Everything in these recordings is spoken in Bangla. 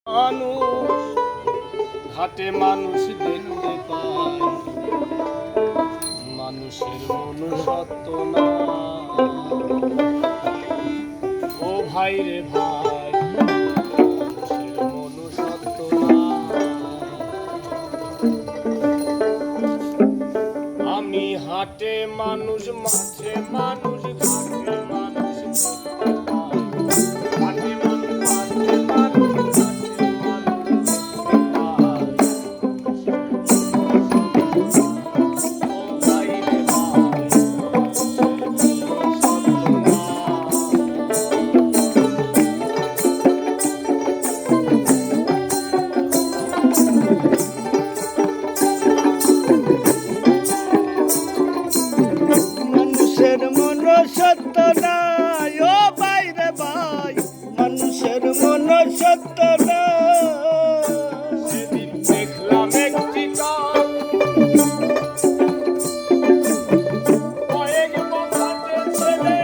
মানুষ ঘাটে মানুষ দেখতে পায়, মানুষের মনুষ্যত্ব না। ও ভাই রে ভাই, মানুষের মনুষ্যত্ব না। আমি হাটে মানুষ, মাঠে মানুষ, ঘাটে মানুষ দেখতে পাই। হাটে মানুষ, মাঠে মানুষ, মানুষের মনুষ্যত্ব নাই, ও ভাই রে ভাই, মানুষের মনুষ্যত্ব নাই। সেদিন দেখলাম একটি কাক, কয়েক বছরের ছেলে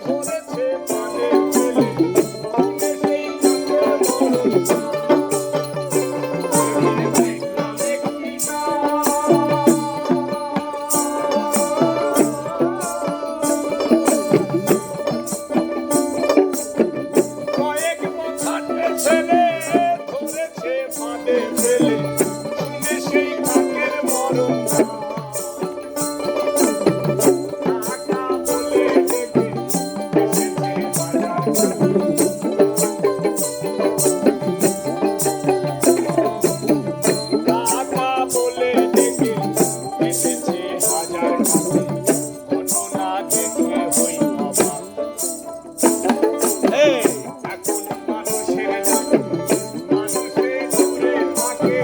ধরেছে পানে ফেলে, সেই কাকের মরণ দেখলাম একটি কয়েক বছরের ছেলে ধরেছে পানে ফেলে, শুনে সেই কাকের মরণ কাকা বলে ডেকে এসেছে কাকা বলে ডেকে এসেছে হাজার কাছে, ঘটনা দেখে হই অবাক। এই এখন মানুষের দূরে থাকে,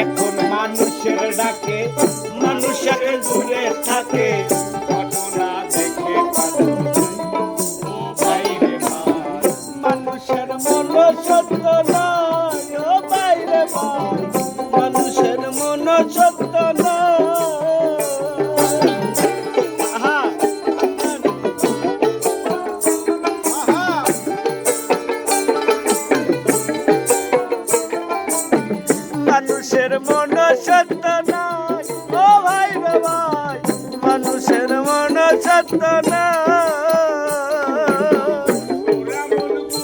এখন মানুষের ডাকে মানুষ এখন দূরে থাকে। ঘটনা দেখে কাঁদে। ও ভাই রে ভাই, মানুষের মনুষ্যত্ব নাই, ও ভাই রে ভাই, মানুষের মনুষ্যত্ব নাই। আহা, আহা, মানুষের মনুষ্যত্ব নাই, ও ভাই রে ভাই, মানুষের মনুষ্যত্ব নাই। ওরা বলবো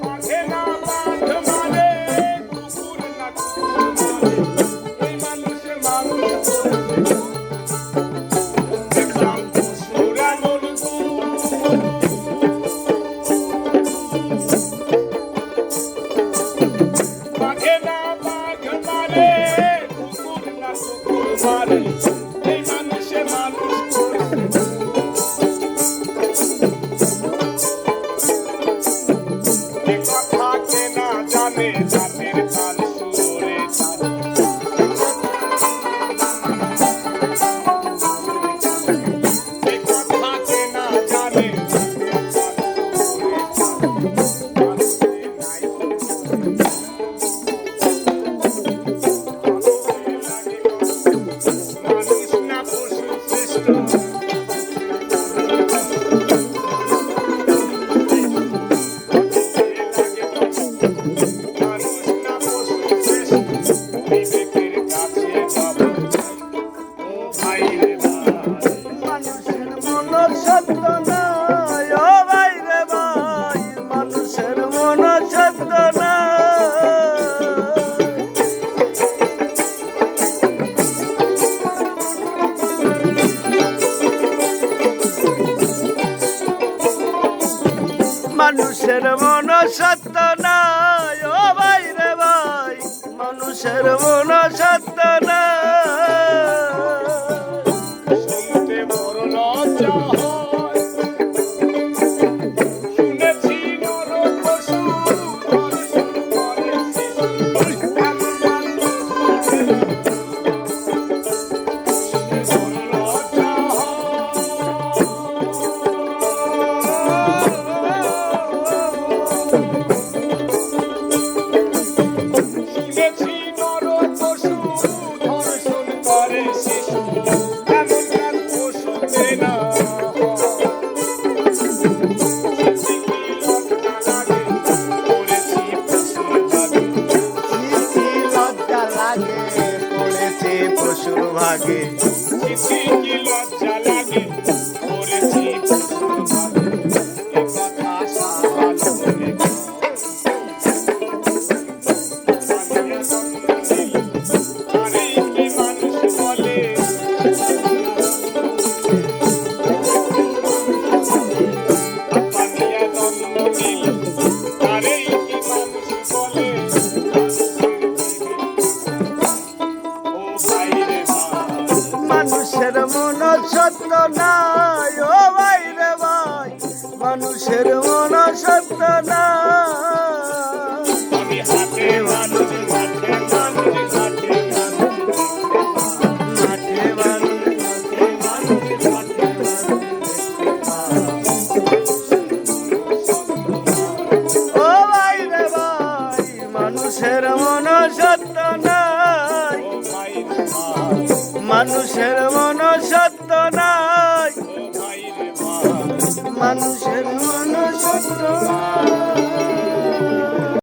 মাঠে না বাঘ মারে, কুকুর না কুকুর মারে, এই মানুষে মানুষ করেছে। দেখলাম পশুরা বলবো মাঠে না বাঘ মারে, কুকুর না কুকুর মারে, এই মানুষে মানুষ করেছে। এ কথা কে না জানে, জাতের কান সুরে জানে। এ কথা কে না জানে, জাতের কান সুরে জানে। মানুষে নাই মানুষ না পশু শ্রেষ্ঠ, মানুষ না পশু শ্রেষ্ঠ, বিবেকের কাছে যাবো। ও ভাই রে ভাই, মানুষের মনুষ্যত্ব নাই, ও ভাই রে ভাই, মানুষের মনুষ্যত্ব নাই। মানুষের মনুষ্যত্ব নাই, ও ভাই রে ভাই, মানুষের মনুষ্যত্ব নাই। শুনতে বড় লজ্জা হয়, শুনেছি নর পশু ধর্ষণ করে শিশু, এমন মানুষ আছে না। শুনে বড় লজ্জা শুনেছি নর পশু ধর্ষণ করে শিশু, এমন পশুতে না। লাগে চিঠি কি লজ্জা লাগে করেছি পশুর ভাগে এ কথা সারা লোকে আরে কি মানুষ বলে পানিয়া জন্ম নিল আরে কি মানুষ বলে ও ভাই রে ভাই মানুষের মন সত্য নাই ও ভাই রে ভাই মানুষের মন সত্য নাই আমি হাতে মানুষ মাঠে মানুষ মাঠে মাঠে ও ভাই রে ভাই মানুষের মন সত্য নাই ও ভাই রে ভাই মানুষের মন সত্য নাই ও ভাই রে ভাই মানুষের মন সত্য নাই